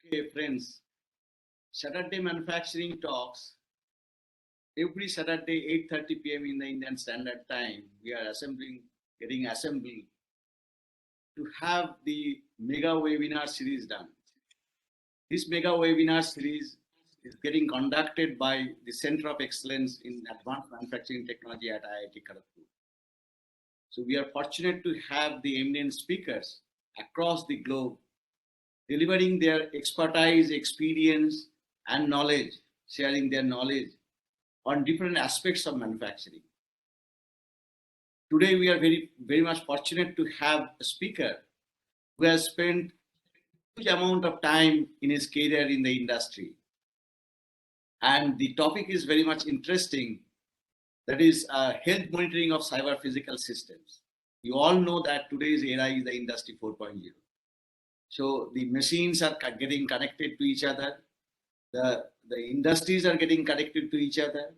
Okay, friends, Saturday manufacturing talks. Every Saturday, 8:30 p.m. in the Indian Standard Time, we are getting assembled to have the mega webinar series done. This mega webinar series is getting conducted by the Center of Excellence in Advanced Manufacturing Technology at IIT Kharagpur. So we are fortunate to have the eminent speakers across the globe delivering their expertise, experience, and knowledge, sharing their knowledge on different aspects of manufacturing. Today, we are very much fortunate to have a speaker who has spent a huge amount of time in his career in the industry. And the topic is very much interesting. That is health monitoring of cyber physical systems. You all know that today's era is the industry 4.0. So the machines are getting connected to each other. The industries are getting connected to each other.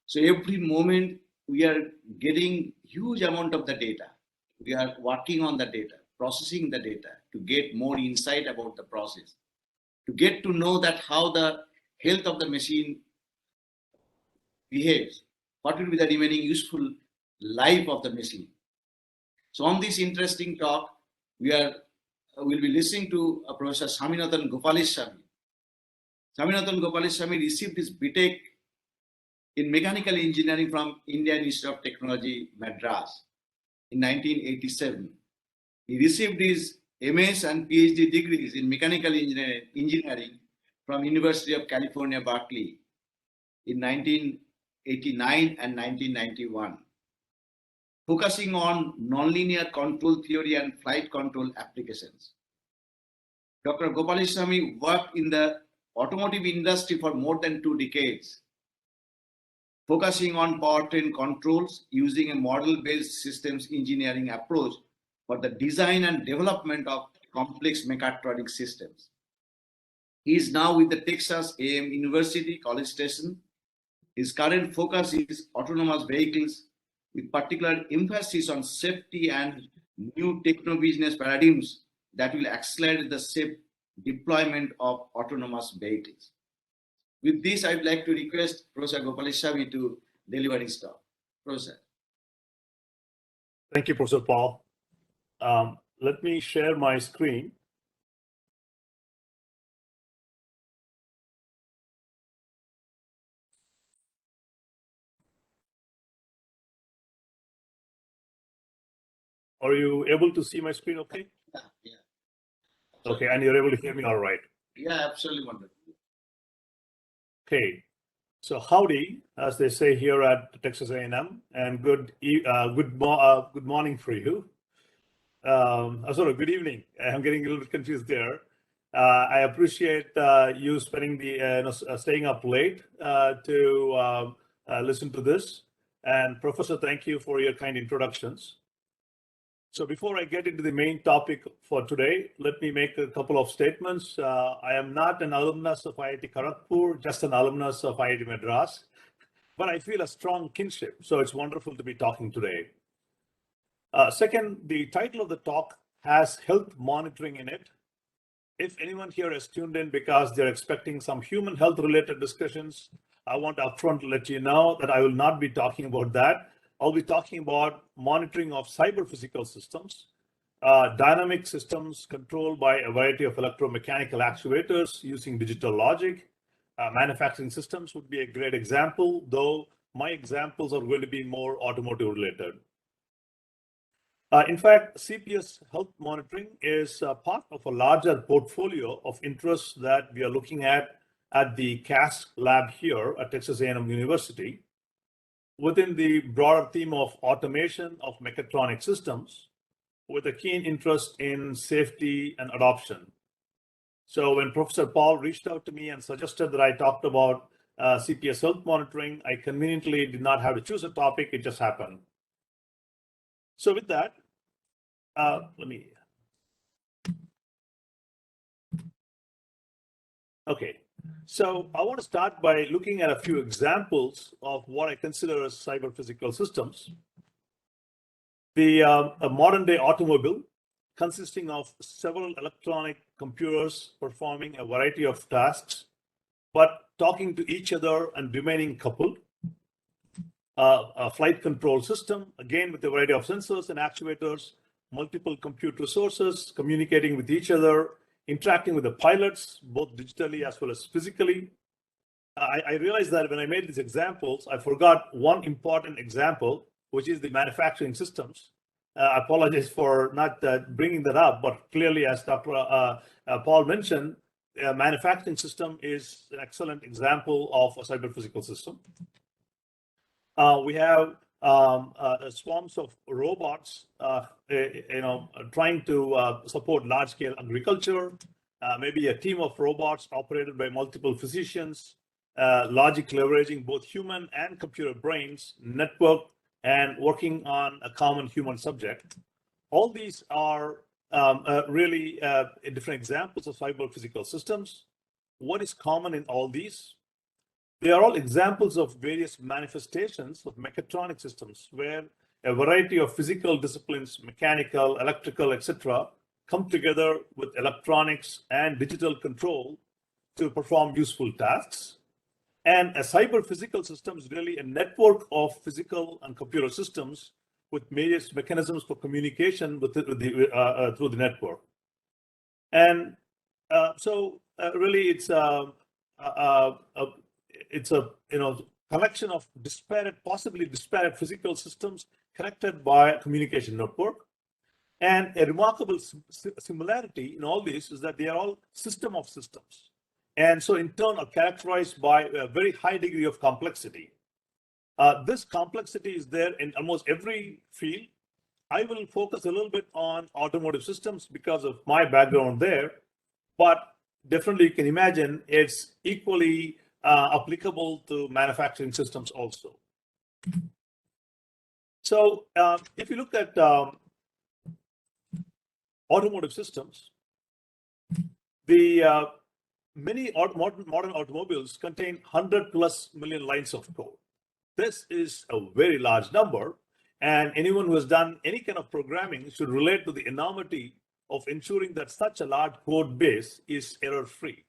So every moment we are getting huge amount of the data. We are working on the data, processing the data to get more insight about the process, to get to know that how the health of the machine behaves, what will be the remaining useful life of the machine. So on this interesting talk, we'll be listening to Professor Swaminathan Gopalswamy. Swaminathan Gopalswamy received his BTech in Mechanical Engineering from Indian Institute of Technology, Madras in 1987. He received his MS and PhD degrees in Mechanical Engineering from University of California, Berkeley in 1989 and 1991, focusing on nonlinear control theory and flight control applications. Dr. Gopalswamy worked in the automotive industry for more than 2 decades, focusing on powertrain controls using a model-based systems engineering approach for the design and development of complex mechatronic systems. He is now with the Texas A&M University, College Station. His current focus is autonomous vehicles with particular emphasis on safety and new techno-business paradigms that will accelerate the safe deployment of autonomous vehicles. With this, I would like to request Professor Gopalswamy to deliver his talk. Professor. Thank you, Professor Paul. Let me share my screen. Are you able to see my screen okay? Yeah. Okay, and you're able to hear me all right? Yeah, absolutely wonderful. Okay, so howdy, as they say here at Texas A&M, and good morning for you. Sorry, good evening. I'm getting a little bit confused there. I appreciate you spending staying up late to listen to this. And Professor, thank you for your kind introductions. So before I get into the main topic for today, let me make a couple of statements. I am not an alumnus of IIT Kharagpur, just an alumnus of IIT Madras, but I feel a strong kinship. So it's wonderful to be talking today. Second, the title of the talk has health monitoring in it. If anyone here has tuned in because they're expecting some human health related discussions, I want to upfront let you know that I will not be talking about that. I'll be talking about monitoring of cyber physical systems, dynamic systems controlled by a variety of electromechanical actuators using digital logic. Manufacturing systems would be a great example, though my examples are going to be more automotive related. In fact, CPS health monitoring is part of a larger portfolio of interests that we are looking at the CAS lab here at Texas A&M University, within the broader theme of automation of mechatronic systems, with a keen interest in safety and adoption. So when Professor Paul reached out to me and suggested that I talked about CPS health monitoring, I conveniently did not have to choose a topic, it just happened. So with that, Okay, so I want to start by looking at a few examples of what I consider as cyber physical systems. A modern day automobile consisting of several electronic computers performing a variety of tasks, but talking to each other and remaining coupled. A flight control system, again with a variety of sensors and actuators, multiple compute resources communicating with each other, interacting with the pilots, both digitally as well as physically. I realized that when I made these examples, I forgot one important example, which is the manufacturing systems. I apologize for not bringing that up, but clearly, as Dr. Paul mentioned, a manufacturing system is an excellent example of a cyber physical system. We have swarms of robots, trying to support large-scale agriculture. Maybe a team of robots operated by multiple physicians, logic leveraging both human and computer brains, network, and working on a common human subject. All these are really different examples of cyber physical systems. What is common in all these? They are all examples of various manifestations of mechatronic systems where a variety of physical disciplines, mechanical, electrical, etc., come together with electronics and digital control to perform useful tasks. And a cyber physical system is really a network of physical and computer systems with various mechanisms for communication through the network. And so really it's a collection of possibly disparate physical systems connected by a communication network. And a remarkable similarity in all these is that they are all system of systems. And so in turn are characterized by a very high degree of complexity. This complexity is there in almost every field. I will focus a little bit on automotive systems because of my background there, but definitely you can imagine it's equally applicable to manufacturing systems also. So if you look at automotive systems, the many modern automobiles contain 100+ million lines of code. This is a very large number, and anyone who has done any kind of programming should relate to the enormity of ensuring that such a large code base is error-free.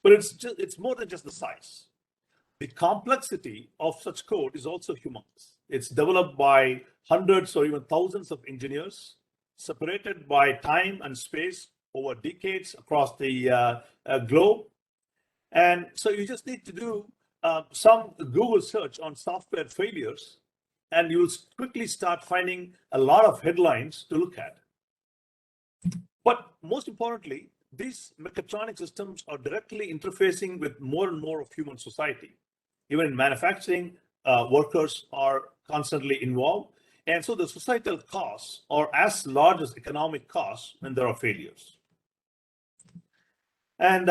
But it's more than just the size. The complexity of such code is also humongous. It's developed by hundreds or even thousands of engineers, separated by time and space over decades across the globe. And so you just need to do some Google search on software failures, and you'll quickly start finding a lot of headlines to look at. But most importantly, these mechatronic systems are directly interfacing with more and more of human society. Even in manufacturing, workers are constantly involved. And so the societal costs are as large as economic costs when there are failures. And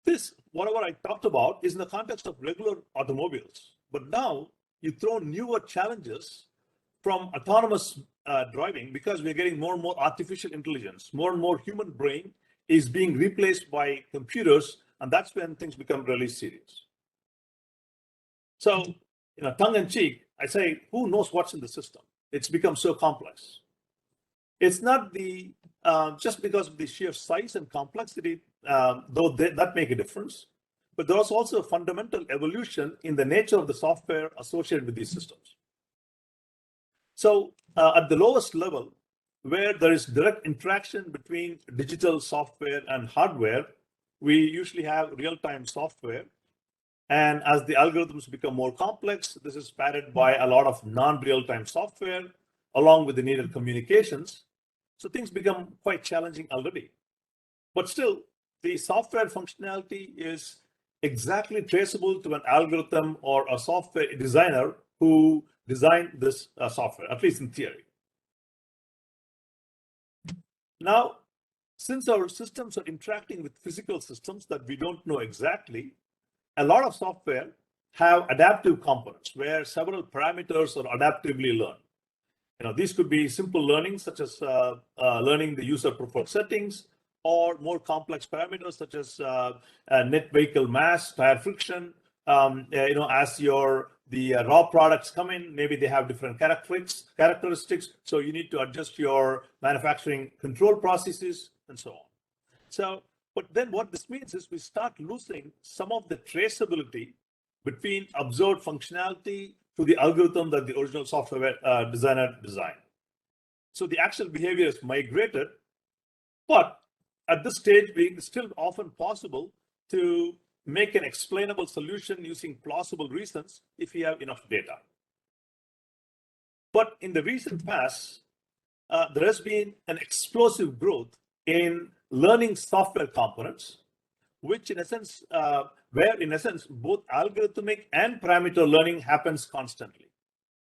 this, whatever I talked about, is in the context of regular automobiles. But now you throw newer challenges from autonomous driving, because we're getting more and more artificial intelligence, more and more human brain is being replaced by computers, and that's when things become really serious. So, tongue in cheek, I say, who knows what's in the system? It's become so complex. It's not just because of the sheer size and complexity, though that make a difference, but there's also a fundamental evolution in the nature of the software associated with these systems. So at the lowest level, where there is direct interaction between digital software and hardware, we usually have real-time software. And as the algorithms become more complex, this is padded by a lot of non-real-time software, along with the needed communications. So things become quite challenging already. But still, the software functionality is exactly traceable to an algorithm or a software designer who designed this software, at least in theory. Now, since our systems are interacting with physical systems that we don't know exactly, a lot of software have adaptive components where several parameters are adaptively learned. These could be simple learning, such as learning the user preferred settings, or more complex parameters such as net vehicle mass, tire friction, as your the raw products come in, maybe they have different characteristics. So you need to adjust your manufacturing control processes and so on. So, but then what this means is we start losing some of the traceability between observed functionality to the algorithm that the original software designer designed. So the actual behavior is migrated, but at this stage, it's still often possible to make an explainable solution using plausible reasons if you have enough data. But in the recent past, there has been an explosive growth in learning software components, which in essence, where in essence, both algorithmic and parameter learning happens constantly.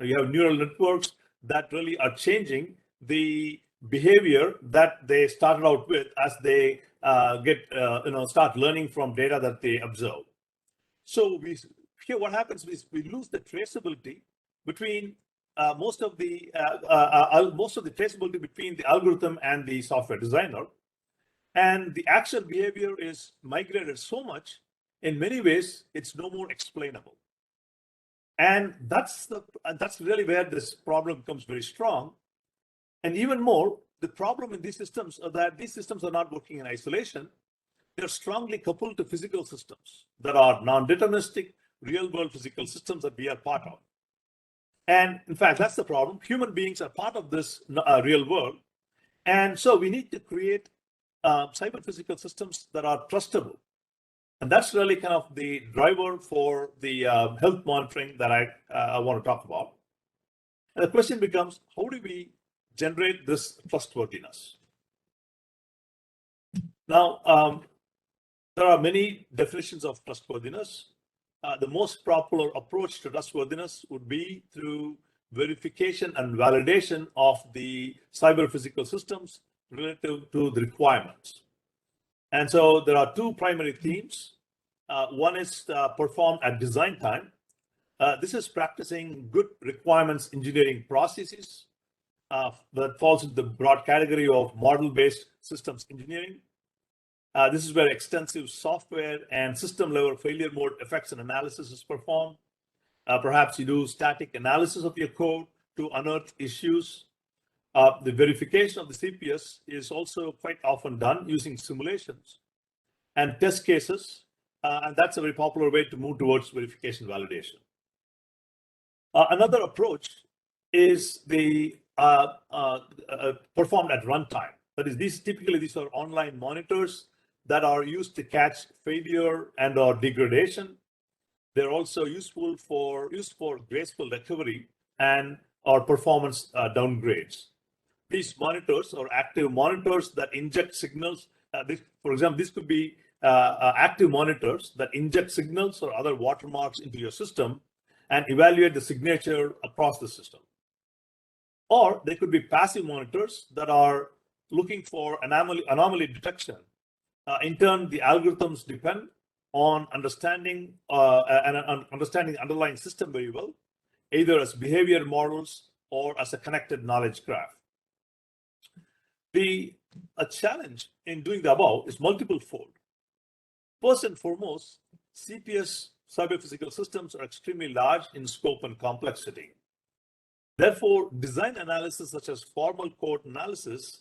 You have neural networks that really are changing the behavior that they started out with as they start learning from data that they observe. So here what happens is we lose the traceability between most of the traceability between the algorithm and the software designer, and the actual behavior is migrated so much. In many ways, it's no more explainable, and that's really where this problem becomes very strong. And even more, the problem in these systems are that these systems are not working in isolation. They're strongly coupled to physical systems that are non-deterministic, real-world physical systems that we are part of. And in fact, that's the problem. Human beings are part of this real world. And so we need to create cyber-physical systems that are trustable. And that's really kind of the driver for the health monitoring that I want to talk about. And the question becomes, how do we generate this trustworthiness? Now, there are many definitions of trustworthiness. The most popular approach to trustworthiness would be through verification and validation of the cyber-physical systems relative to the requirements. And so there are two primary themes. One is performed at design time. This is practicing good requirements engineering processes that falls into the broad category of model-based systems engineering. This is where extensive software and system-level failure mode effects and analysis is performed. Perhaps you do static analysis of your code to unearth issues. The verification of the CPS is also quite often done using simulations and test cases, and that's a very popular way to move towards verification validation. Another approach is the performed at runtime. That is, these are online monitors that are used to catch failure and or degradation. They're also used for graceful recovery and or performance downgrades. These monitors are active monitors that inject signals. For example, this could be active monitors that inject signals or other watermarks into your system and evaluate the signature across the system. Or they could be passive monitors that are looking for anomaly detection. In turn, the algorithms depend on understanding the underlying system very well, either as behavior models or as a connected knowledge graph. A challenge in doing the above is multiple-fold. First and foremost, CPS cyber-physical systems are extremely large in scope and complexity. Therefore, design analysis such as formal code analysis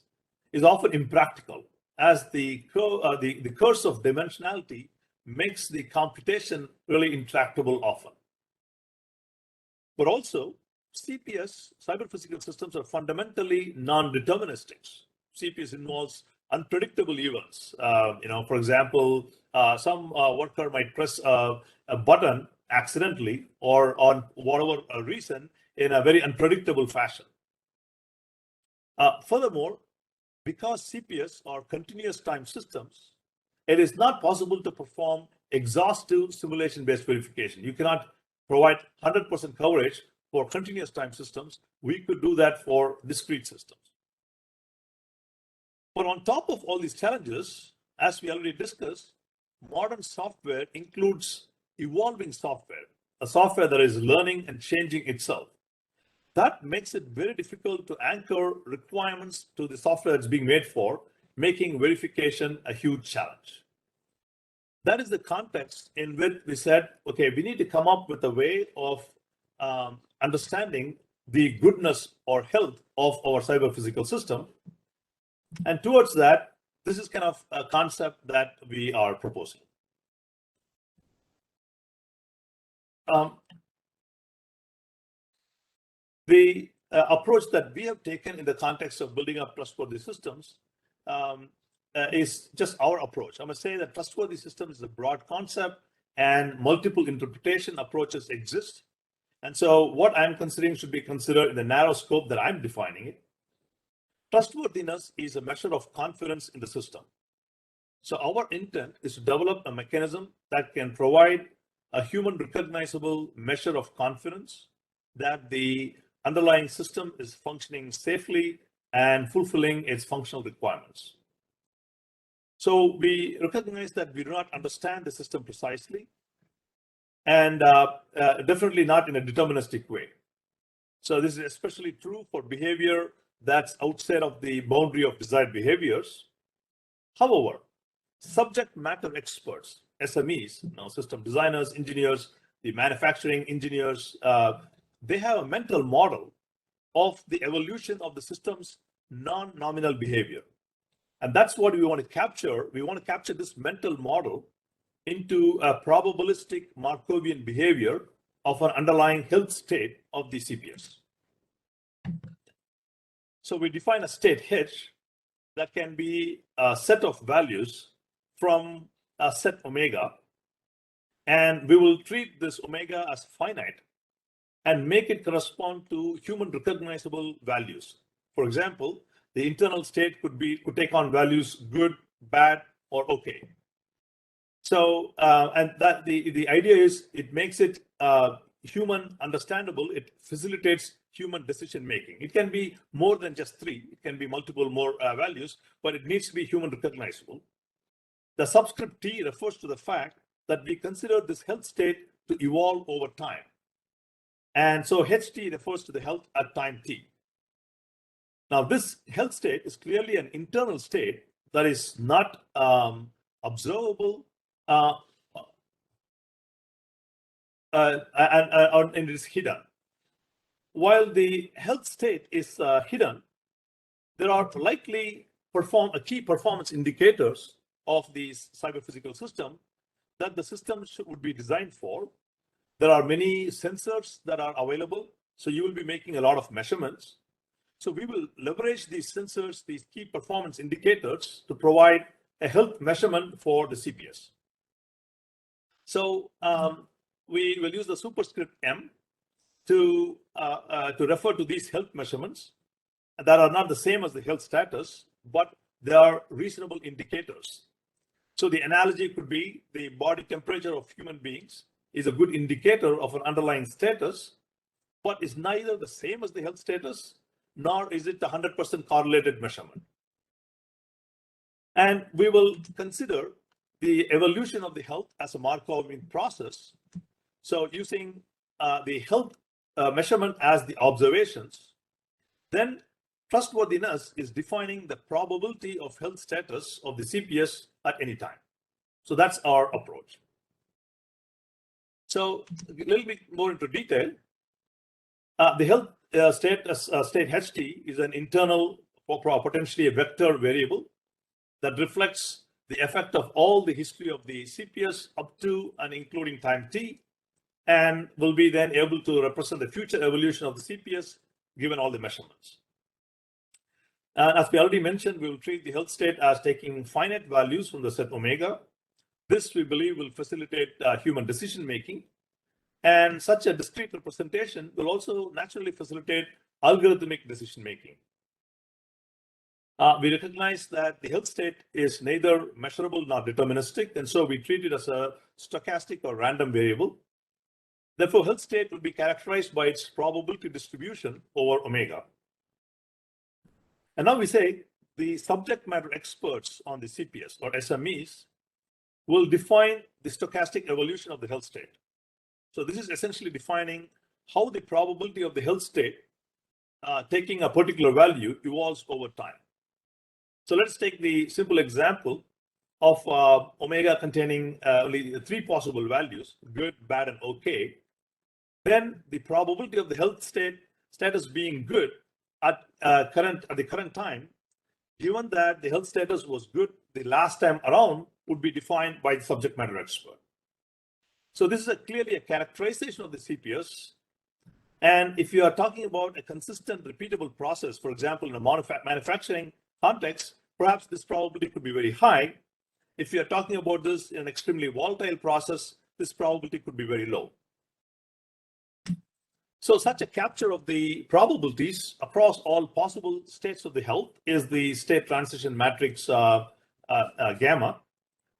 is often impractical, as the curse of dimensionality makes the computation really intractable often. But also, CPS, cyber-physical systems, are fundamentally non-deterministic. CPS involves unpredictable events. For example, some worker might press a button accidentally or on whatever reason in a very unpredictable fashion. Furthermore, because CPS are continuous time systems, it is not possible to perform exhaustive simulation-based verification. You cannot provide 100% coverage for continuous time systems. We could do that for discrete systems. But on top of all these challenges, as we already discussed, modern software includes evolving software, a software that is learning and changing itself. That makes it very difficult to anchor requirements to the software that's being made for, making verification a huge challenge. That is the context in which we said, okay, we need to come up with a way of understanding the goodness or health of our cyber physical system. And towards that, this is kind of a concept that we are proposing. The approach that we have taken in the context of building up trustworthy systems is just our approach. I must say that trustworthy system is a broad concept and multiple interpretation approaches exist. And so what I'm considering should be considered in the narrow scope that I'm defining it. Trustworthiness is a measure of confidence in the system. So our intent is to develop a mechanism that can provide a human recognizable measure of confidence that the underlying system is functioning safely and fulfilling its functional requirements. So we recognize that we do not understand the system precisely, and definitely not in a deterministic way. So this is especially true for behavior that's outside of the boundary of desired behaviors. However, subject matter experts, SMEs, system designers, engineers, the manufacturing engineers, they have a mental model of the evolution of the system's non-nominal behavior. And that's what we want to capture. We want to capture this mental model into a probabilistic Markovian behavior of an underlying health state of the CPS. So we define a state H that can be a set of values from a set omega, and we will treat this omega as finite and make it correspond to human recognizable values. For example, the internal state could take on values good, bad, or okay. So, and that the idea is it makes it human understandable. It facilitates human decision making. It can be more than just 3. It can be multiple more values, but it needs to be human recognizable. The subscript T refers to the fact that we consider this health state to evolve over time. And so HT refers to the health at time T. Now, this health state is clearly an internal state that is not observable and it is hidden. While the health state is hidden, there are likely key performance indicators of these cyber-physical system that the system would be designed for. There are many sensors that are available, so you will be making a lot of measurements. So we will leverage these sensors, these key performance indicators, to provide a health measurement for the CPS. So we will use the superscript M to refer to these health measurements that are not the same as the health status, but they are reasonable indicators. So the analogy could be the body temperature of human beings is a good indicator of an underlying status, but is neither the same as the health status, nor is it a 100% correlated measurement. And we will consider the evolution of the health as a Markovian process. So using the health measurement as the observations, then trustworthiness is defining the probability of health status of the CPS at any time. So that's our approach. So a little bit more into detail, the health state HT is an internal, potentially a vector variable that reflects the effect of all the history of the CPS up to and including time T, and will be then able to represent the future evolution of the CPS given all the measurements. As we already mentioned, we will treat the health state as taking finite values from the set omega. This, we believe, will facilitate human decision making. And such a discrete representation will also naturally facilitate algorithmic decision making. We recognize that the health state is neither measurable nor deterministic, and so we treat it as a stochastic or random variable. Therefore, health state will be characterized by its probability distribution over omega. And now we say the subject matter experts on the CPS, or SMEs, will define the stochastic evolution of the health state. So this is essentially defining how the probability of the health state taking a particular value evolves over time. So let's take the simple example of omega containing only 3 possible values, good, bad, and okay. then the probability of the health status being good at the current time, given that the health status was good the last time around, would be defined by the subject matter expert. So this is clearly a characterization of the CPS. And if you are talking about a consistent, repeatable process, for example, in a manufacturing context, perhaps this probability could be very high. If you are talking about this in an extremely volatile process, this probability could be very low. So such a capture of the probabilities across all possible states of the health is the state transition matrix gamma,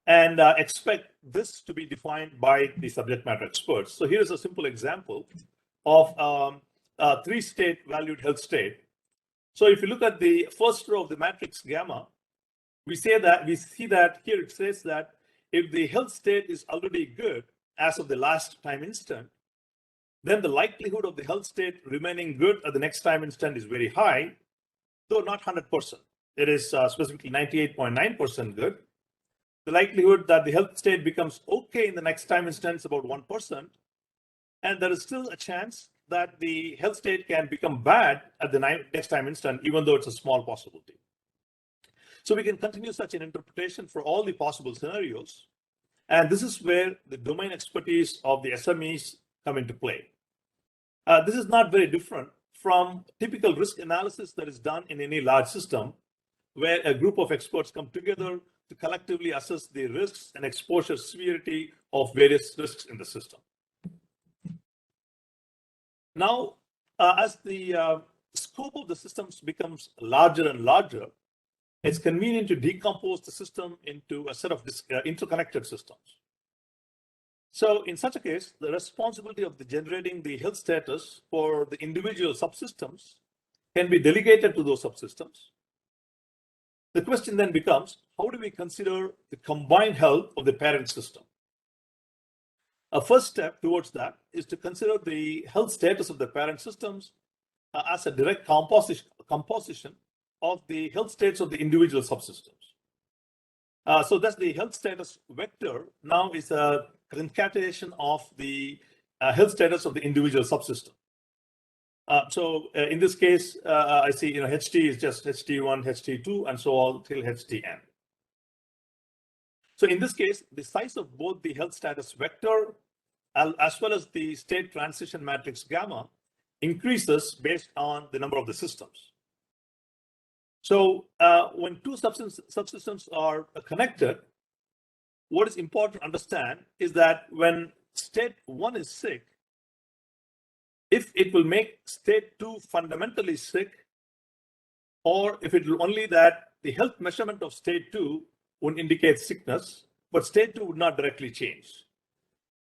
and expect this to be defined by the subject matter experts. So here's a simple example of a three-state valued health state. So if you look at the first row of the matrix gamma, we see that here it says that if the health state is already good as of the last time instant, then the likelihood of the health state remaining good at the next time instant is very high, though not 100%. It is specifically 98.9% good. The likelihood that the health state becomes okay in the next time instant is about 1%. And there is still a chance that the health state can become bad at the next time instant, even though it's a small possibility. So we can continue such an interpretation for all the possible scenarios. And this is where the domain expertise of the SMEs come into play. This is not very different from typical risk analysis that is done in any large system, where a group of experts come together to collectively assess the risks and exposure severity of various risks in the system. Now, as the scope of the systems becomes larger and larger, it's convenient to decompose the system into a set of interconnected systems. So in such a case, the responsibility of generating the health status for the individual subsystems can be delegated to those subsystems. The question then becomes, how do we consider the combined health of the parent system? A first step towards that is to consider the health status of the parent systems as a direct composition of the health states of the individual subsystems. So that's the health status vector now is a concatenation of the health status of the individual subsystem. So in this case, I see HT is just HT1, HT2, and so on till HTN. So in this case, the size of both the health status vector as well as the state transition matrix gamma increases based on the number of the systems. So when two subsystems are connected, what is important to understand is that when state 1 is sick, if it will make state 2 fundamentally sick, or if it will only that the health measurement of state 2 would indicate sickness, but state 2 would not directly change.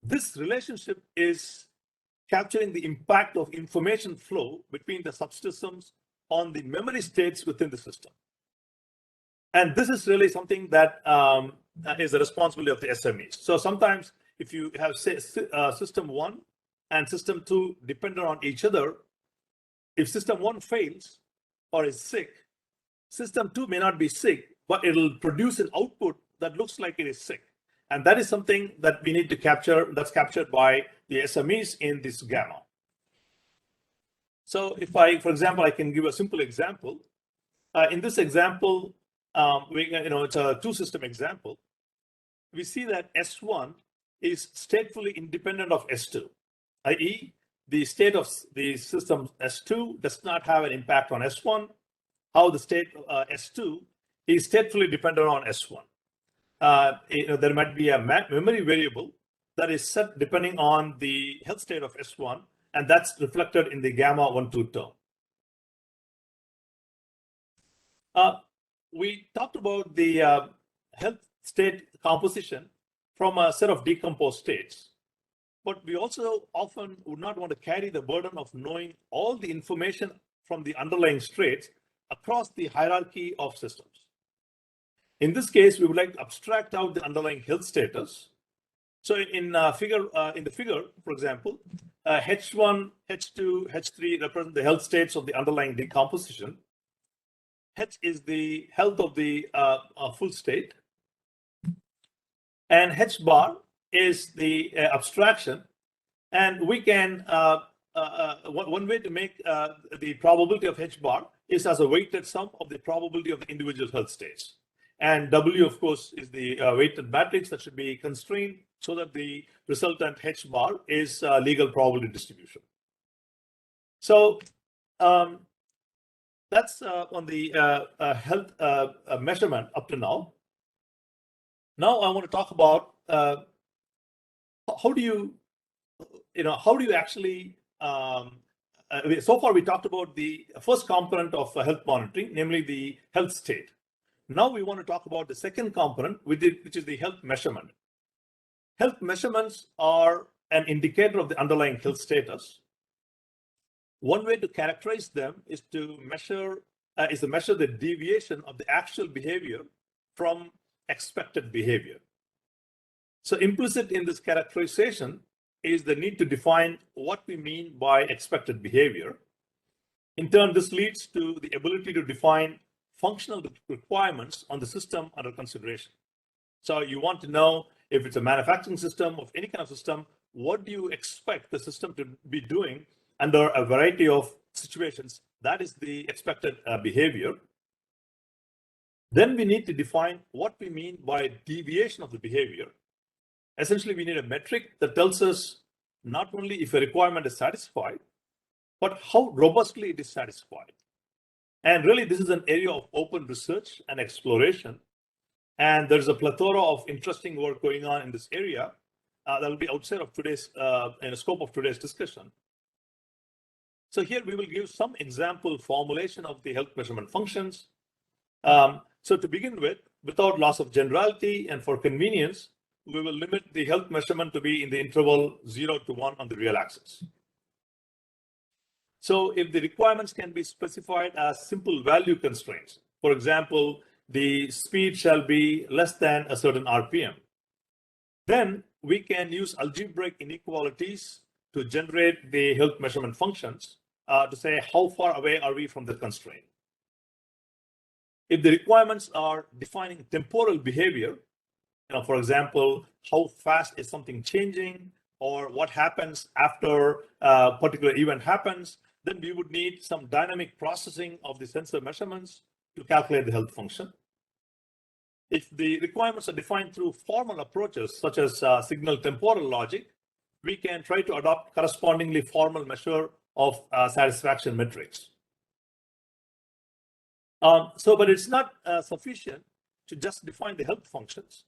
This relationship is capturing the impact of information flow between the subsystems on the memory states within the system. And this is really something that is the responsibility of the SMEs. So sometimes if you have system 1 and system 2 dependent on each other, if system 1 fails or is sick, system 2 may not be sick, but it'll produce an output that looks like it is sick. And that is something that we need to capture, that's captured by the SMEs in this gamma. So if for example, I can give a simple example. In this example, it's a two-system example. We see that S1 is statefully independent of S2, i.e., the state of the system S2 does not have an impact on S1, how the state S2 is statefully dependent on S1. There might be a memory variable that is set depending on the health state of S1, and that's reflected in the gamma 1-2 term. We talked about the health state composition from a set of decomposed states, but we also often would not want to carry the burden of knowing all the information from the underlying states across the hierarchy of systems. In this case, we would like to abstract out the underlying health status. So in the figure, for example, H1, H2, H3 represent the health states of the underlying decomposition. H is the health of the full state, and H bar is the abstraction And we can, one way to make the probability of H bar is as a weighted sum of the probability of the individual health states. And W, of course, is the weighted matrix that should be constrained so that the resultant H bar is legal probability distribution. So that's on the health measurement up to now. Now I want to talk about how do you actually, so far we talked about the first component of health monitoring, namely the health state. Now we want to talk about the second component, which is the health measurement. Health measurements are an indicator of the underlying health status. One way to characterize them is to measure the deviation of the actual behavior from expected behavior. So implicit in this characterization is the need to define what we mean by expected behavior. In turn, this leads to the ability to define functional requirements on the system under consideration. So you want to know if it's a manufacturing system, of any kind of system, what do you expect the system to be doing under a variety of situations? That is the expected behavior. Then we need to define what we mean by deviation of the behavior. Essentially, we need a metric that tells us not only if a requirement is satisfied, but how robustly it is satisfied. And really, this is an area of open research and exploration. And there's a plethora of interesting work going on in this area that will be outside of today's, in the scope of today's discussion. So here we will give some example formulation of the health measurement functions. So to begin with, without loss of generality and for convenience, we will limit the health measurement to be in the interval 0 to 1 on the real axis. So if the requirements can be specified as simple value constraints, for example, the speed shall be less than a certain RPM, then we can use algebraic inequalities to generate the health measurement functions to say how far away are we from the constraint. If the requirements are defining temporal behavior, for example, how fast is something changing or what happens after a particular event happens, then we would need some dynamic processing of the sensor measurements to calculate the health function. If the requirements are defined through formal approaches, such as signal temporal logic, we can try to adopt correspondingly formal measure of satisfaction metrics. But it's not sufficient to just define the health functions.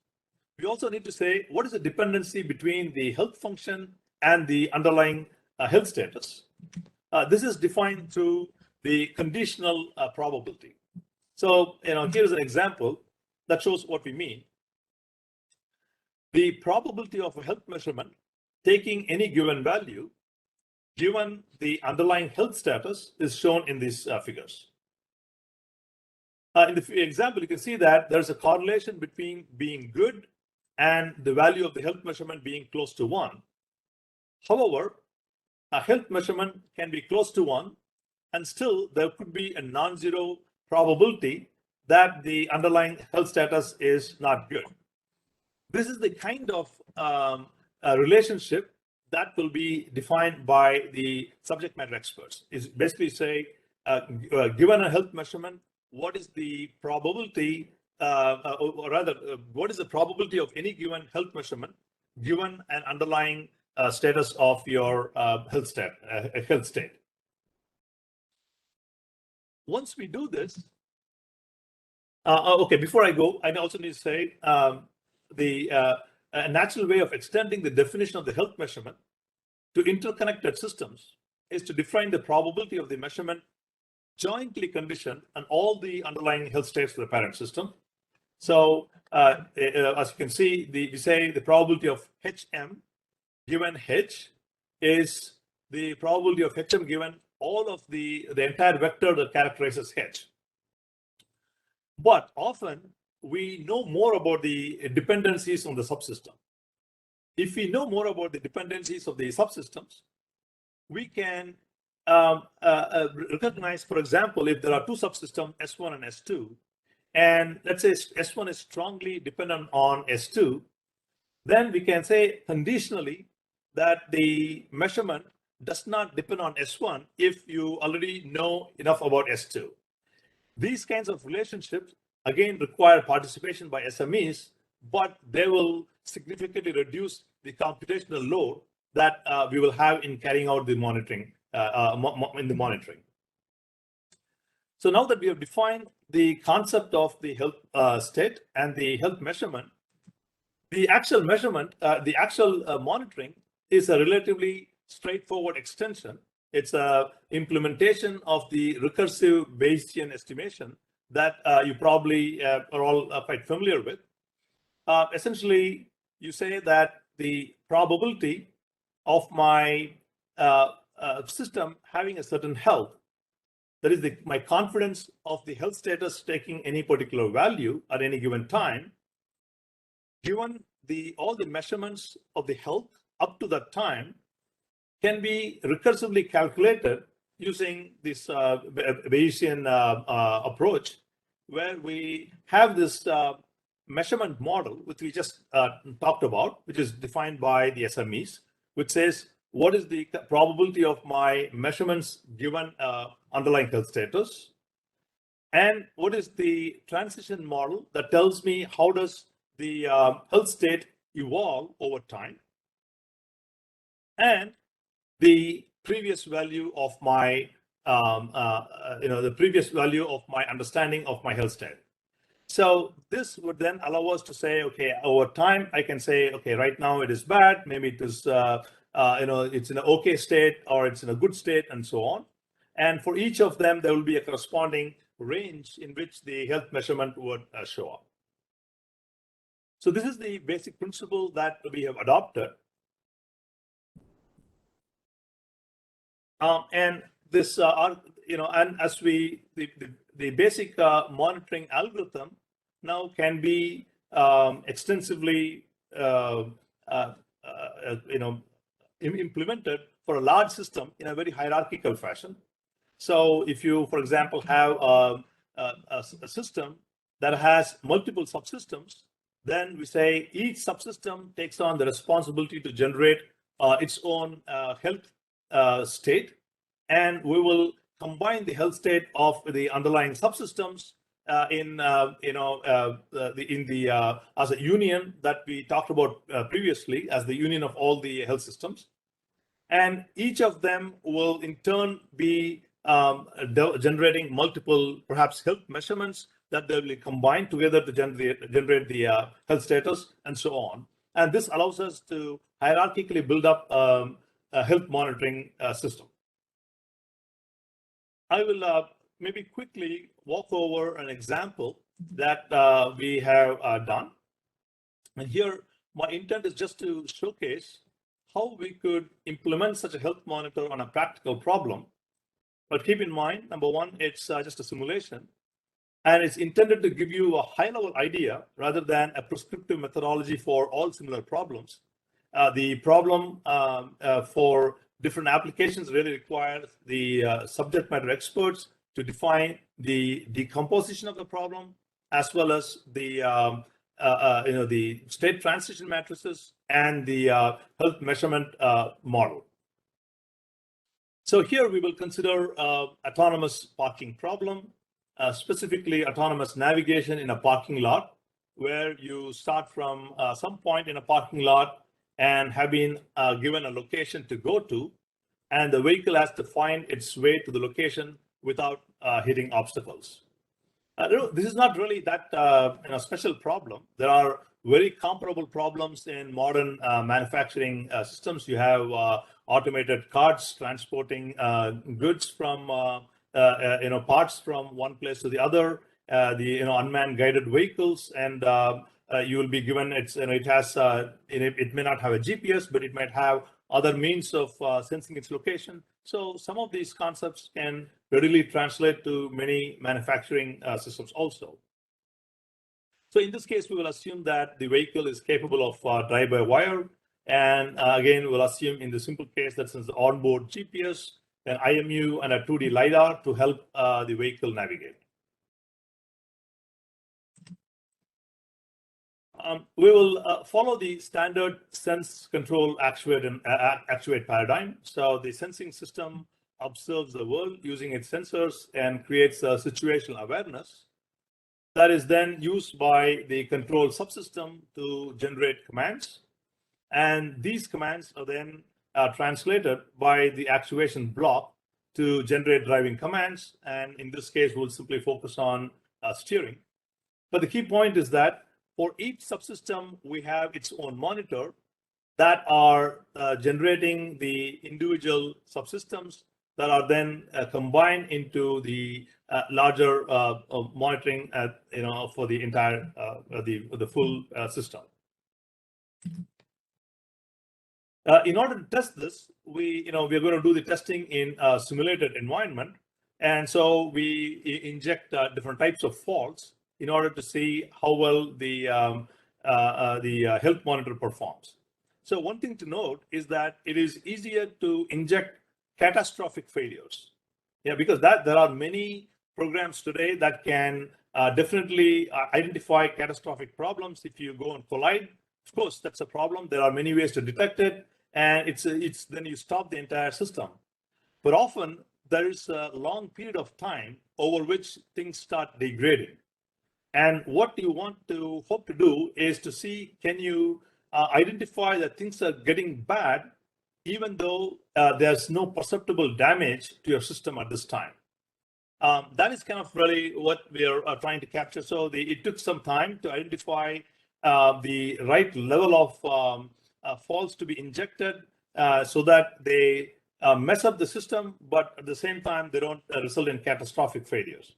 We also need to say what is the dependency between the health function and the underlying health status. This is defined through the conditional probability. So, here's an example that shows what we mean. The probability of a health measurement taking any given value, given the underlying health status, is shown in these figures. In the example, you can see that there's a correlation between being good and the value of the health measurement being close to 1. However, a health measurement can be close to 1, and still there could be a non-zero probability that the underlying health status is not good. This is the kind of relationship that will be defined by the subject matter experts. Is basically say, given a health measurement, what is the probability, or rather, what is the probability of any given health measurement given an underlying status of your health state? Once we do this, okay, before I go, I also need to say a natural way of extending the definition of the health measurement to interconnected systems is to define the probability of the measurement jointly conditioned on all the underlying health states of the parent system. So as you can see, we say the probability of HM given H is the probability of HM given all of the entire vector that characterizes H. But often we know more about the dependencies on the subsystem. If we know more about the dependencies of the subsystems, we can recognize, for example, if there are two subsystems, S1 and S2, and let's say S1 is strongly dependent on S2, then we can say conditionally that the measurement does not depend on S1 if you already know enough about S2. These kinds of relationships, again, require participation by SMEs, but they will significantly reduce the computational load that we will have in carrying out the monitoring, So now that we have defined the concept of the health state and the health measurement, the actual measurement, the actual monitoring is a relatively straightforward extension. It's a implementation of the recursive Bayesian estimation that you probably are all quite familiar with. Essentially, you say that the probability of my system having a certain health, that is my confidence of the health status taking any particular value at any given time, given all the measurements of the health up to that time, can be recursively calculated using this Bayesian approach, where we have this measurement model, which we just talked about, which is defined by the SMEs, which says what is the probability of my measurements given underlying health status, and what is the transition model that tells me how does the health state evolve over time, and the previous value of my the previous value of my understanding of my health state. So this would then allow us to say, okay, over time I can say, okay, right now it is bad, maybe it is it's in an okay state, or it's in a good state, and so on. And for each of them, there will be a corresponding range in which the health measurement would show up. So this is the basic principle that we have adopted. And this, and as the basic monitoring algorithm now can be extensively, implemented for a large system in a very hierarchical fashion. So if you, for example, have a system that has multiple subsystems, then we say each subsystem takes on the responsibility to generate its own health state, and we will combine the health state of the underlying subsystems as a union that we talked about previously, as the union of all the health systems. And each of them will in turn be generating multiple, perhaps, health measurements that they will combine together to generate the health status, and so on. And this allows us to hierarchically build up a health monitoring system. I will maybe quickly walk over an example that we have done. And here, my intent is just to showcase how we could implement such a health monitor on a practical problem. But keep in mind, number one, it's just a simulation, and it's intended to give you a high-level idea rather than a prescriptive methodology for all similar problems. The problem for different applications really requires the subject matter experts to define the decomposition of the problem, as well as the the state transition matrices and the health measurement model. So here we will consider autonomous parking problem, specifically autonomous navigation in a parking lot, where you start from some point in a parking lot and have been given a location to go to, and the vehicle has to find its way to the location without hitting obstacles. This is not really that special problem. There are very comparable problems in modern manufacturing systems. You have automated carts transporting goods from parts from one place to the other. The unmanned guided vehicles, and you will be given it has it may not have a GPS, but it might have other means of sensing its location. So some of these concepts can readily translate to many manufacturing systems also. So in this case, we will assume that the vehicle is capable of drive-by-wire. And again, we'll assume in the simple case that since the onboard GPS, an IMU, and a 2D LiDAR to help the vehicle navigate. We will follow the standard sense, control, actuate, and actuate paradigm. So the sensing system observes the world using its sensors and creates a situational awareness that is then used by the control subsystem to generate commands. And these commands are then translated by the actuation block to generate driving commands. And in this case, we'll simply focus on steering. But the key point is that for each subsystem, we have its own monitor that are generating the individual subsystems that are then combined into the larger monitoring, for the entire the full system. In order to test this, we're going to do the testing in a simulated environment, and so we inject different types of faults in order to see how well the health monitor performs. So one thing to note is that it is easier to inject catastrophic failures, because there are many programs today that can definitely identify catastrophic problems if you go and collide. Of course, that's a problem. There are many ways to detect it, and it's then you stop the entire system. But often there is a long period of time over which things start degrading. And what you want to hope to do is to see, can you identify that things are getting bad, even though there's no perceptible damage to your system at this time. That is kind of really what we are trying to capture. So it took some time to identify the right level of faults to be injected so that they mess up the system, but at the same time, they don't result in catastrophic failures.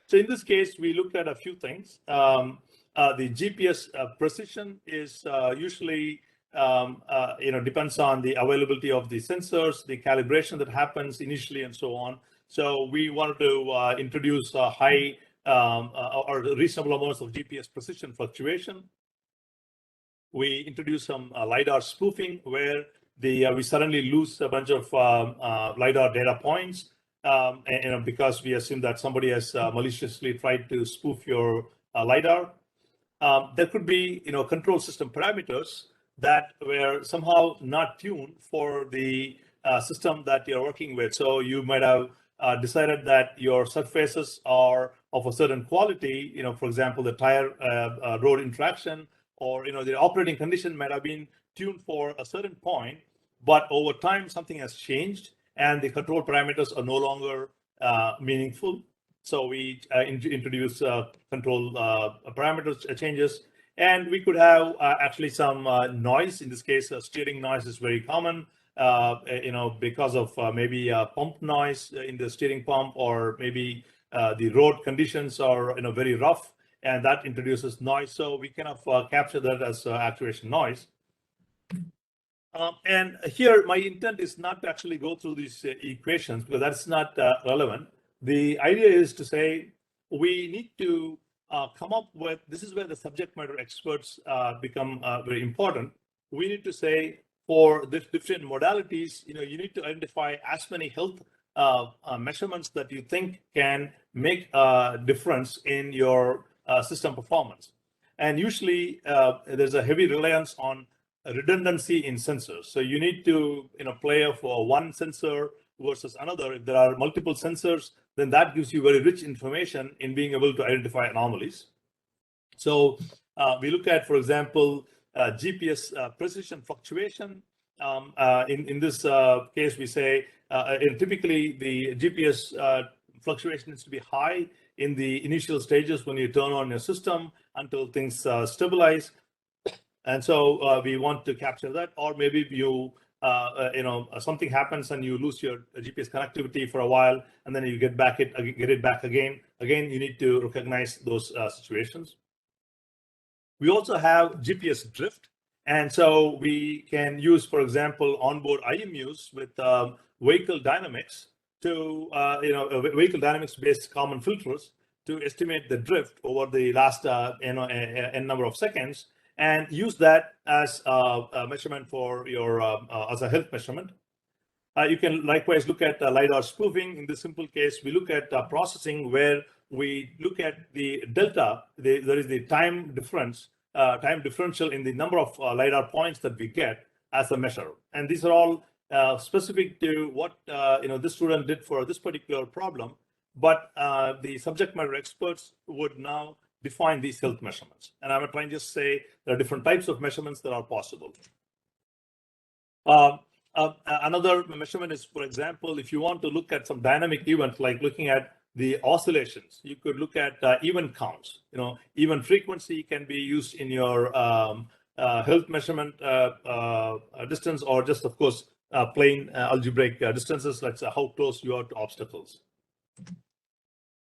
So in this case, we looked at a few things. The GPS precision is usually, depends on the availability of the sensors, the calibration that happens initially, and so on. So we wanted to introduce high or reasonable amounts of GPS precision fluctuation. We introduced some LiDAR spoofing, where we suddenly lose a bunch of LiDAR data points. Because we assume that somebody has maliciously tried to spoof your LiDAR. There could be, control system parameters that were somehow not tuned for the system that you're working with. So you might have decided that your surfaces are of a certain quality, for example, the tire road interaction, or, the operating condition might have been tuned for a certain point, but over time, something has changed and the control parameters are no longer meaningful. So we introduce control parameters changes, and we could have actually some noise. In this case, steering noise is very common, because of maybe pump noise in the steering pump, or maybe the road conditions are very rough, and that introduces noise. So we kind of capture that as actuation noise. And here, my intent is not to actually go through these equations, because that's not relevant. The idea is to say we need to come up with, this is where the subject matter experts become very important. We need to say, for the different modalities, you need to identify as many health measurements that you think can make a difference in your system performance. And usually there's a heavy reliance on redundancy in sensors. So you need to play for one sensor versus another. If there are multiple sensors, then that gives you very rich information in being able to identify anomalies. So we look at, for example, GPS precision fluctuation. In this case, we say typically the GPS fluctuation needs to be high in the initial stages when you turn on your system until things stabilize. And so we want to capture that. Or maybe you, something happens and you lose your GPS connectivity for a while, and then you get it back again. Again, you need to recognize those situations. We also have GPS drift. And so we can use, for example, onboard IMUs with vehicle dynamics to, vehicle dynamics based common filters to estimate the drift over the last, n number of seconds, and use that as a measurement for your, as a health measurement. You can likewise look at LiDAR spoofing. In this simple case, we look at processing, where we look at the delta, there is the time difference time differential in the number of LiDAR points that we get as a measure. And these are all specific to what this student did for this particular problem. But the subject matter experts would now define these health measurements. And I'm trying to just say there are different types of measurements that are possible. Another measurement is, for example, if you want to look at some dynamic event, like looking at the oscillations, you could look at event counts. Event frequency can be used in your health measurement distance, or just, of course, plain algebraic distances, like how close you are to obstacles.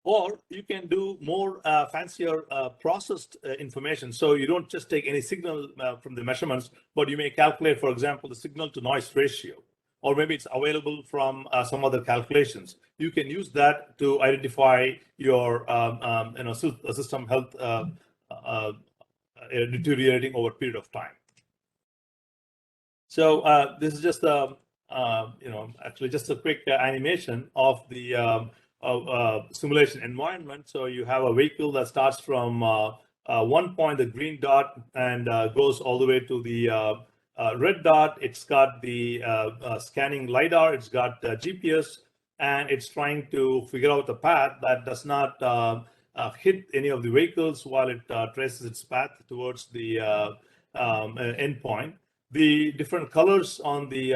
Or you can do more fancier processed information. So you don't just take any signal from the measurements, but you may calculate, for example, the signal to noise ratio, or maybe it's available from some other calculations. You can use that to identify your system health deteriorating over a period of time. So this is just actually just a quick animation of the simulation environment. So you have a vehicle that starts from one point, the green dot, and goes all the way to the red dot. It's got the scanning LiDAR, it's got GPS, and it's trying to figure out the path that does not hit any of the vehicles while it traces its path towards the endpoint. The different colors on the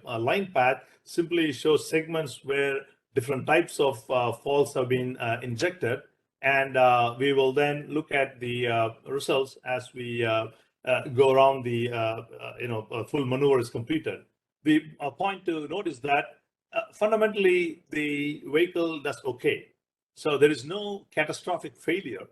line path simply show segments where different types of faults have been injected, and we will then look at the results as we go around the full maneuver is completed. The point to note is that fundamentally the vehicle does okay, so there is no catastrophic failure.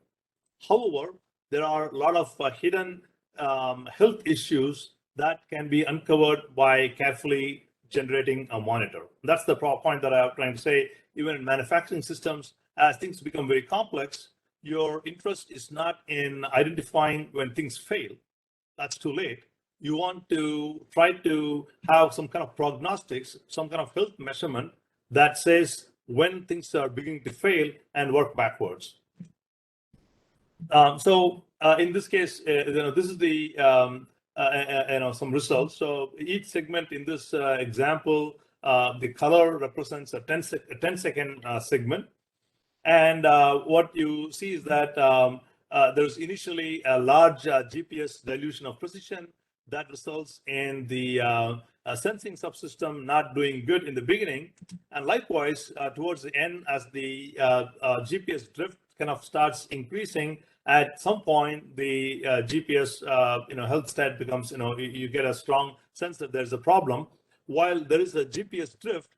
However, there are a lot of hidden health issues that can be uncovered by carefully generating a monitor. That's the point that I'm trying to say. Even in manufacturing systems, as things become very complex, your interest is not in identifying when things fail. That's too late. You want to try to have some kind of prognostics, some kind of health measurement that says when things are beginning to fail and work backwards. So in this case, this is the some results. So each segment in this example, the color represents a 10-second segment, and what you see is that there's initially a large GPS dilution of precision that results in the sensing subsystem not doing good in the beginning, and likewise towards the end, as the GPS drift kind of starts increasing. At some point, the GPS, health stat becomes, you get a strong sense that there's a problem. While there is a GPS drift,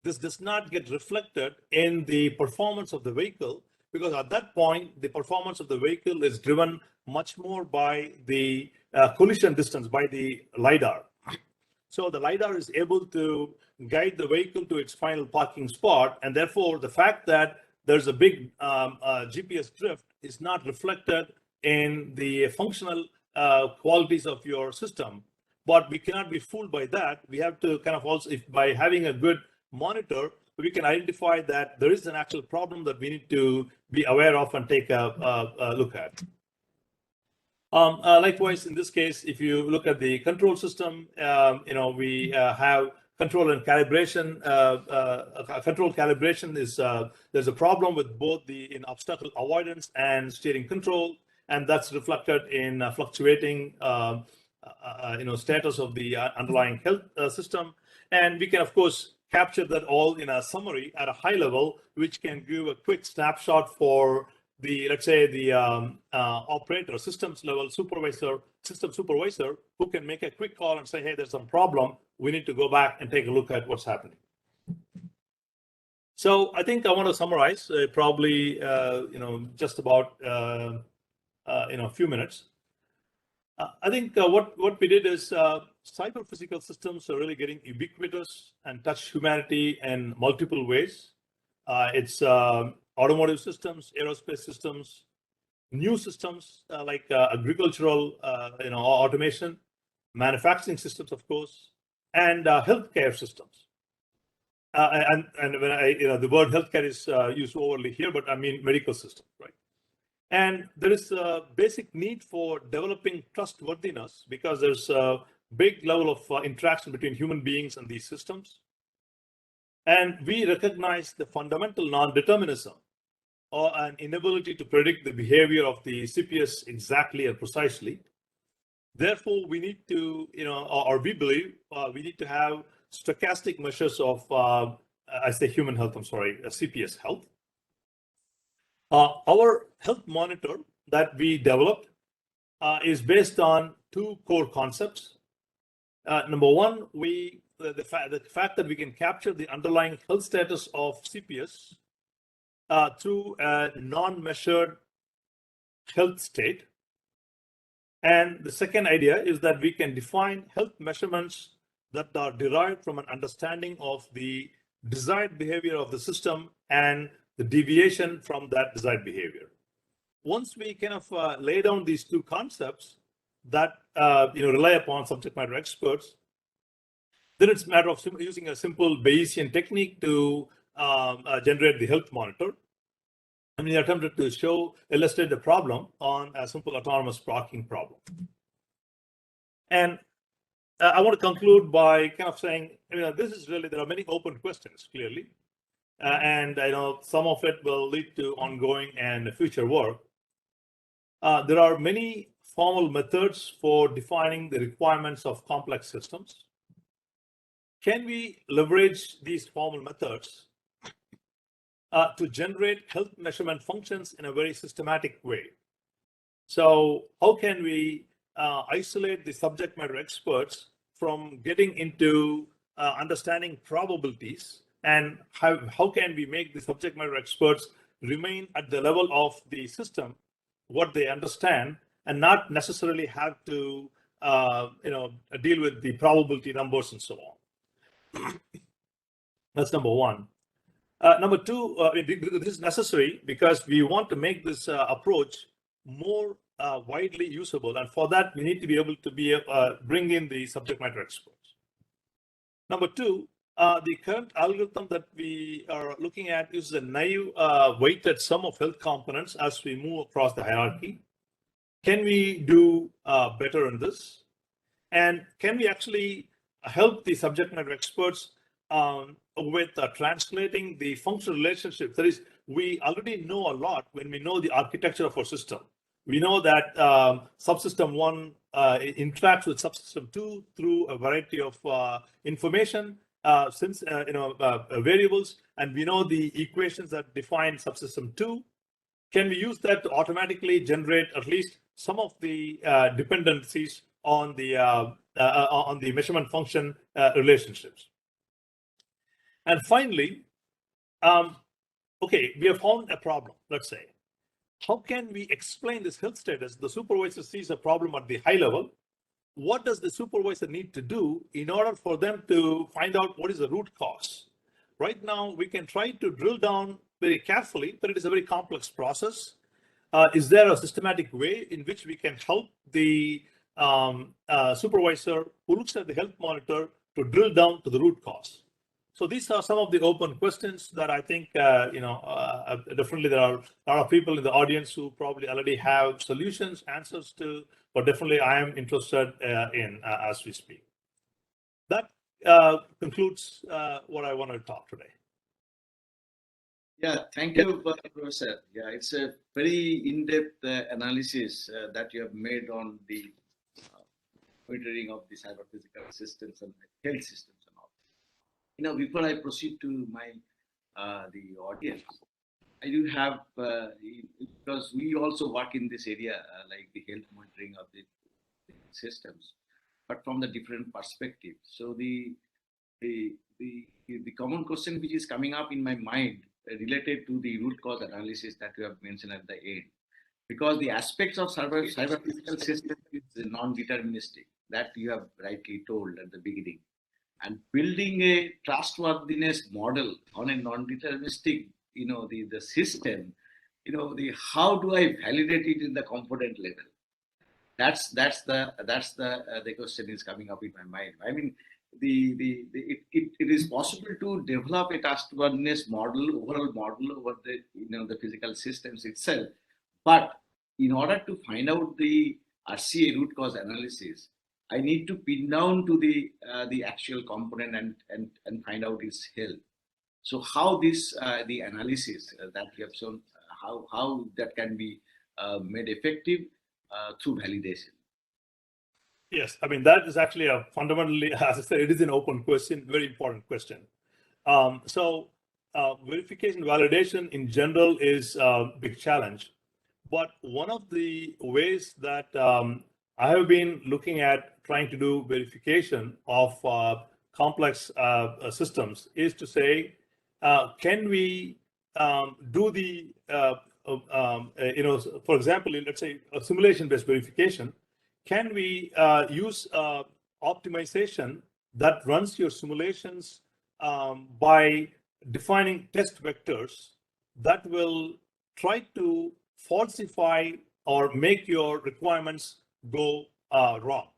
this does not get reflected in the performance of the vehicle, because at that point, the performance of the vehicle is driven much more by the collision distance, by the LiDAR. So the LiDAR is able to guide the vehicle to its final parking spot, and therefore the fact that there's a big GPS drift is not reflected in the functional qualities of your system. But we cannot be fooled by that. We have to kind of also, by having a good monitor, we can identify that there is an actual problem that we need to be aware of and take a look at. Likewise, in this case, if you look at the control system, we have control and calibration. Control calibration is there's a problem with both in obstacle avoidance and steering control, and that's reflected in fluctuating status of the underlying health system. And we can, of course, capture that all in a summary at a high level, which can give a quick snapshot for the, let's say, the operator, systems level supervisor, system supervisor, who can make a quick call and say, hey, there's some problem. We need to go back and take a look at what's happening. So I think I want to summarize probably, just about, a few minutes. I think what we did is cyber physical systems are really getting ubiquitous and touch humanity in multiple ways. It's automotive systems, aerospace systems, new systems like agricultural, automation, manufacturing systems, of course, and healthcare systems. And when the word healthcare is used overly here, but I mean medical systems, right? And there is a basic need for developing trustworthiness because there's a big level of interaction between human beings and these systems. And we recognize the fundamental non-determinism or an inability to predict the behavior of the CPS exactly and precisely. Therefore, we need to, or we believe we need to have stochastic measures of, I say human health, I'm sorry, CPS health. Our health monitor that we developed is based on two core concepts. Number one, the fact that we can capture the underlying health status of CPS through a non-measured health state. And the second idea is that we can define health measurements that are derived from an understanding of the desired behavior of the system and the deviation from that desired behavior. Once we kind of lay down these two concepts that rely upon subject matter experts, then it's a matter of using a simple Bayesian technique to generate the health monitor. I mean, we attempted to illustrate the problem on a simple autonomous parking problem. And I want to conclude by kind of saying, this is really, there are many open questions, clearly. And I know some of it will lead to ongoing and future work. There are many formal methods for defining the requirements of complex systems. Can we leverage these formal methods to generate health measurement functions in a very systematic way? So how can we isolate the subject matter experts from getting into understanding probabilities, and how can we make the subject matter experts remain at the level of the system, what they understand, and not necessarily have to deal with the probability numbers and so on? That's number one. Number two, this is necessary because we want to make this approach more widely usable, and for that we need to be able to bring in the subject matter experts. Number two, the current algorithm that we are looking at is a naive weighted sum of health components as we move across the hierarchy. Can we do better in this? And can we actually help the subject matter experts with translating the functional relationships? That is, we already know a lot when we know the architecture of our system. We know that subsystem 1 interacts with subsystem 2 through a variety of information, variables, and we know the equations that define subsystem 2. Can we use that to automatically generate at least some of the dependencies on the measurement function relationships? And finally, okay, we have found a problem, let's say. How can we explain this health status? The supervisor sees a problem at the high level. What does the supervisor need to do in order for them to find out what is the root cause? Right now, we can try to drill down very carefully, but it is a very complex process. Is there a systematic way in which we can help the supervisor who looks at the health monitor to drill down to the root cause? So these are some of the open questions that I think, definitely there are a lot of people in the audience who probably already have solutions, answers to, but definitely I am interested in as we speak. That concludes what I want to talk today. Yeah, thank you, Professor. Yeah, it's a very in-depth analysis that you have made on the monitoring of the cyber-physical systems and health systems. Before I proceed to my the audience, I do have because we also work in this area, like the health monitoring of the systems, but from the different perspective. So the common question which is coming up in my mind related to the root cause analysis that you have mentioned at the end, because the aspects of cyber physical system is non-deterministic, that you have rightly told at the beginning. And building a trustworthiness model on a non-deterministic, the system, how do I validate it in the component level? That's the question is coming up in my mind. I mean, it is possible to develop a trustworthiness model, overall model over the the physical systems itself, But in order to find out the RCA root cause analysis, I need to pin down to the actual component and find out its health. So how this the analysis that we have shown, how that can be made effective through validation. Yes, I mean, that is actually a fundamentally, as I said, it is an open question, very important question. So verification validation in general is a big challenge. But one of the ways that I have been looking at trying to do verification of complex systems is to say, can we do the, for example, let's say a simulation-based verification, can we use optimization that runs your simulations by defining test vectors that will try to falsify or make your requirements go wrong?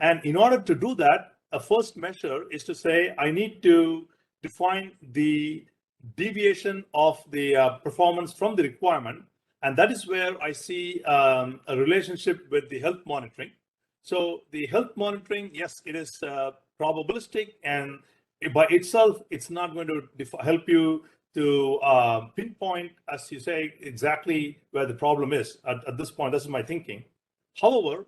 And in order to do that, a first measure is to say, I need to define the deviation of the performance from the requirement. And that is where I see a relationship with the health monitoring. So the health monitoring, yes, it is probabilistic, and by itself, it's not going to help you to pinpoint, as you say, exactly where the problem is at this point. This is my thinking. However,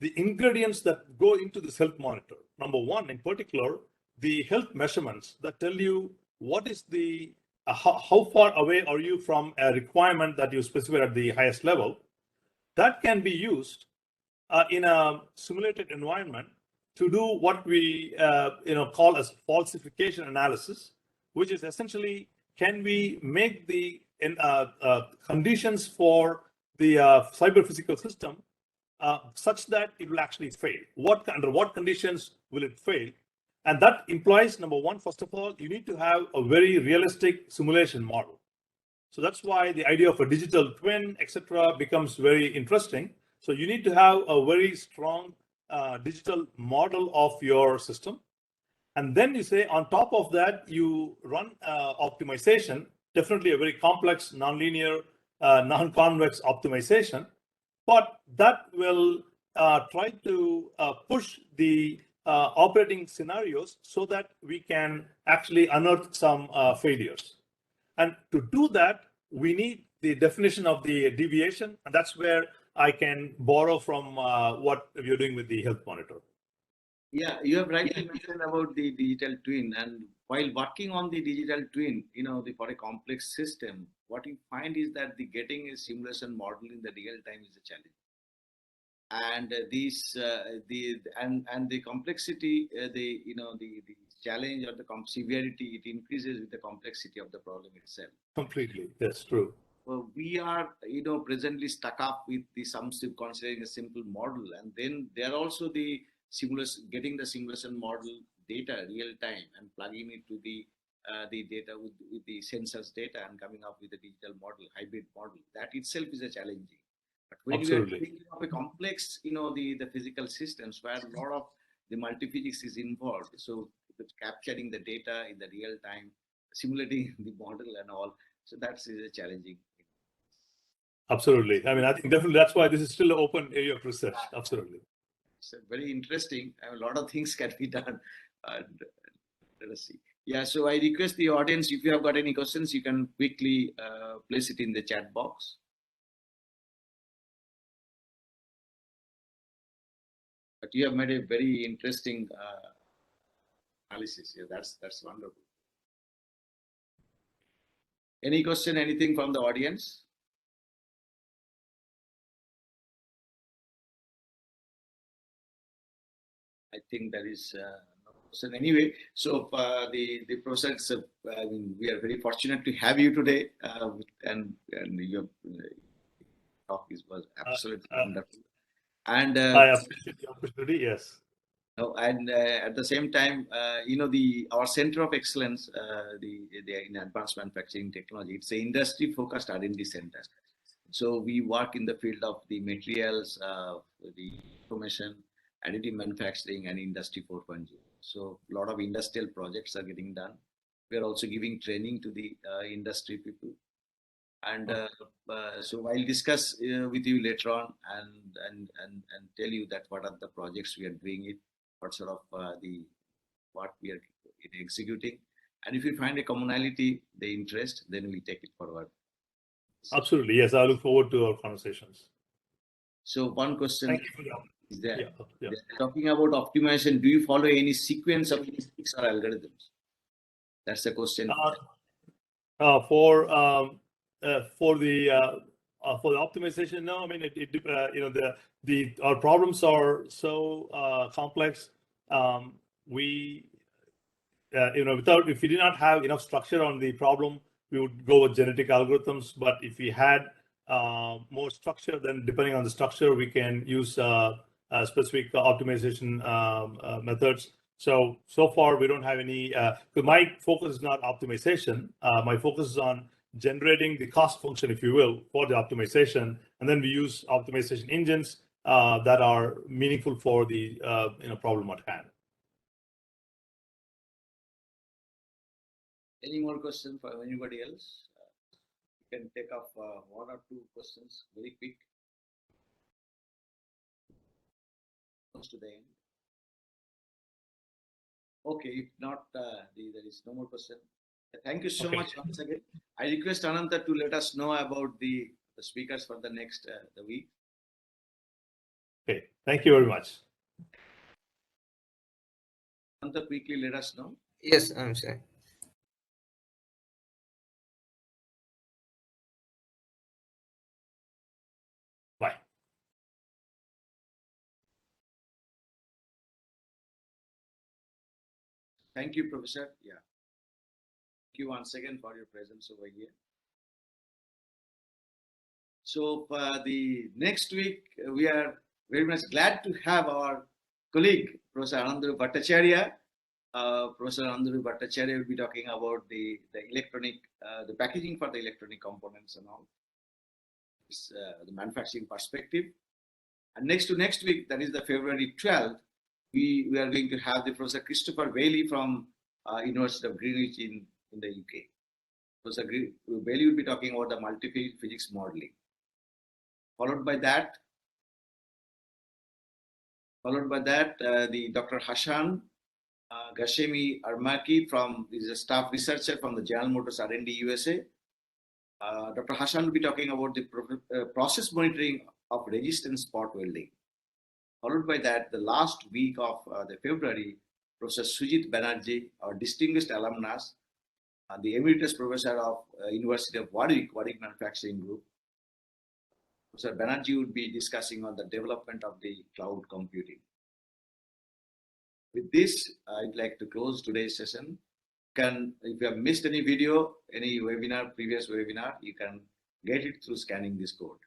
the ingredients that go into this health monitor, number one, in particular, the health measurements that tell you what is the, how far away are you from a requirement that you specify at the highest level, that can be used in a simulated environment to do what we call as falsification analysis, which is essentially, can we make the conditions for the cyber physical system such that it will actually fail? Under what conditions will it fail? And that implies, number one, first of all, you need to have a very realistic simulation model. So that's why the idea of a digital twin, etc., becomes very interesting. So you need to have a very strong digital model of your system. And then you say, on top of that, you run optimization, definitely a very complex, nonlinear, non-convex optimization. But that will try to push the operating scenarios so that we can actually unearth some failures. And to do that, we need the definition of the deviation. And that's where I can borrow from what you're doing with the health monitor. Yeah, you have rightly mentioned about the digital twin. And while working on the digital twin, for a complex system, what you find is that the getting a simulation model in the real time is a challenge. And the complexity, the challenge or the severity, it increases with the complexity of the problem itself. Completely, that's true. We are, presently stuck up with the considering a simple model, and then there are also the simulation, getting the simulation model data real time and plugging it to the data with the sensors data and coming up with a digital model, hybrid model. That itself is a challenging. But when Absolutely. you are thinking of a complex, the physical systems where a lot of the multi-physics is involved, so capturing the data in the real time, simulating the model and all, so that's a challenging. Absolutely. I mean, I think definitely that's why this is still an open area of research. Absolutely. It's very interesting. A lot of things can be done. And let us see. Yeah, so I request the audience, if you have got any questions, you can quickly place it in the chat box. But you have made a very interesting analysis. Yeah, that's wonderful. Any question, anything from the audience? I think there is no question anyway. So the process, I mean, we are very fortunate to have you today, and your talk was absolutely wonderful. And I appreciate the opportunity. Yes. And at the same time, our Center of Excellence, in Advanced Manufacturing Technology, it's an industry-focused R&D center. So we work in the field of the materials, the information, additive manufacturing, and Industry 4.0. So a lot of industrial projects are getting done. We are also giving training to the industry people. And so I'll discuss with you later on and tell you that what are the projects we are doing it, what sort of what we are executing. And if we find a commonality, the interest, then we take it forward. Absolutely. Yes, I look forward to our conversations. So one question Thank you for that. is there. Yeah. Talking about optimization, do you follow any sequence of heuristics or algorithms? That's the question. For the optimization, no. I mean, our problems are so complex. If we did not have enough structure on the problem, we would go with genetic algorithms. But if we had more structure, then depending on the structure, we can use specific optimization methods. So far, we don't have any. My focus is not optimization. My focus is on generating the cost function, if you will, for the optimization, and then we use optimization engines that are meaningful for the problem at hand. Any more questions for anybody else? You can take off one or two questions very quick. Close to the end. Okay, if not, there is no more question. Thank you so much once again. I request Ananta to let us know about the speakers for the next the week. Okay, thank you very much. Ananta, quickly let us know. Yes, I'm sorry. Bye. Thank you, Professor. Yeah. Thank you once again for your presence over here. So the next week, we are very much glad to have our colleague, Professor Anandru Bhattacharya. Professor Anandru Bhattacharya will be talking about the electronic, the packaging for the electronic components and all. The manufacturing perspective. And next week, that is the February 12th, we are going to have the Professor Christopher Bailey from University of Greenwich in the UK. Professor Bailey will be talking about the multi-field physics modeling. Followed by that, the Dr. Hashan Gashemi Armaki is a staff researcher from the General Motors R&D USA. Dr. Hashan will be talking about the process monitoring of resistance spot welding. Followed by that, the last week of the February, Professor Sujit Banerjee, our distinguished alumnus, the Emeritus Professor of University of Warwick Manufacturing Group. Professor Banerjee would be discussing on the development of the cloud computing. With this, I'd like to close today's session. If you have missed any video, any webinar, previous webinar, you can get it through scanning this code.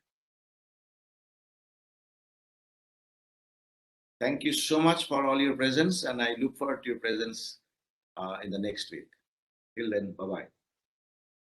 Thank you so much for all your presence, and I look forward to your presence in the next week. Till then, bye-bye.